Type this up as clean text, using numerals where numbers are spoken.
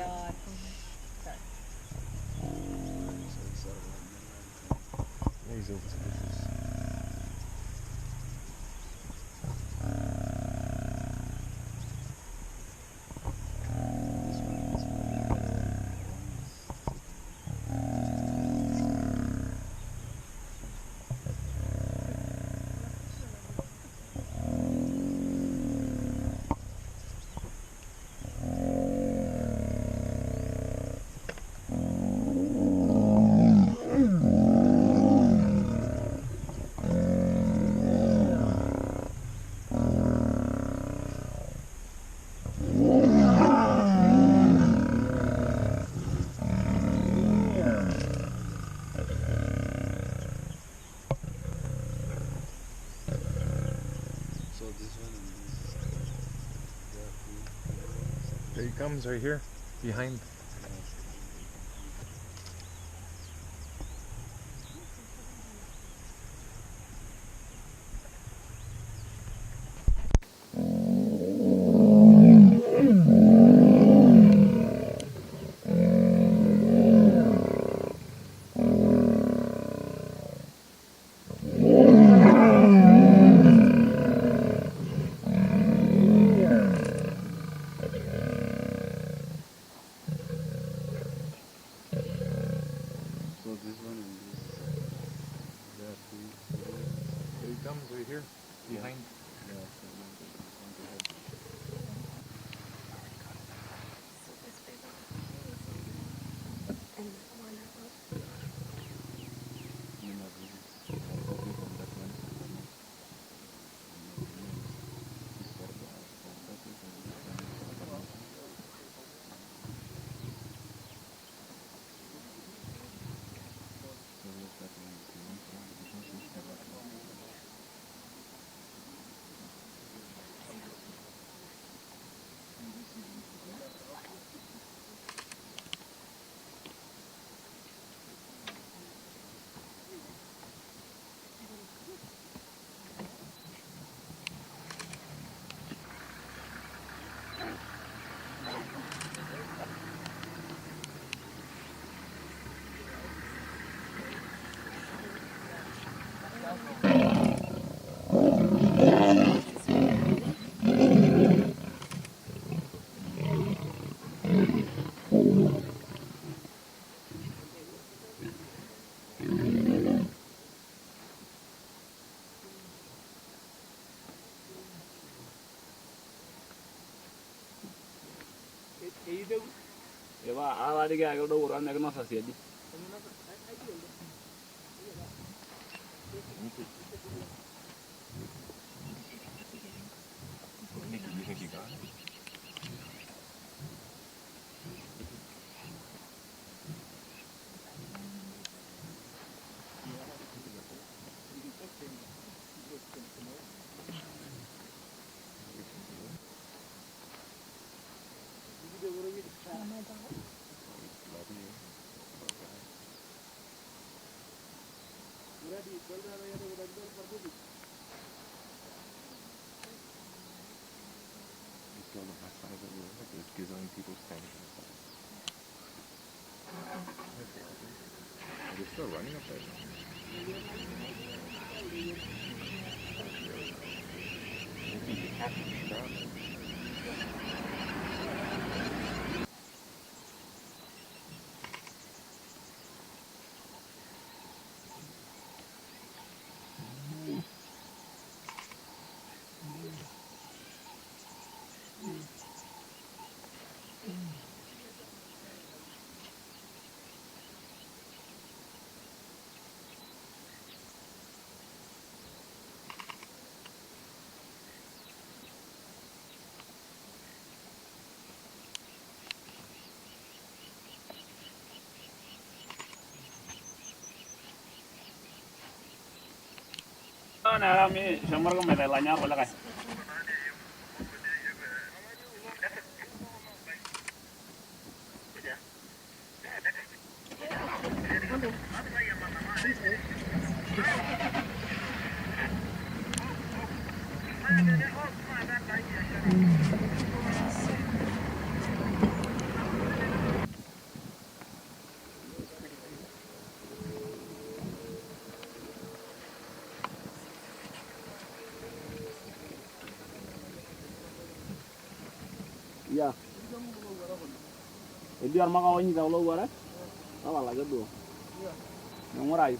God. Sorry. He's over suspicious. There he comes right here, behind. So this one and this, there are two. There he comes right here, behind. Yeah, so this one to help. You know, this is this one, that one. This for the purpose and this one is for the motion. So yes, that one is the one for this one is for that one. Eva, ala diga agak udah uran agak nafas ya di. It's all the backside of the road. There's gazillion people standing inside. Are they still running up there? Maybe you have to stop. Nah, kami sumber kami telanya wala kay. Iya. Etii ormakao onyiita kulo owuarak tapala ake duo. Ming'urai.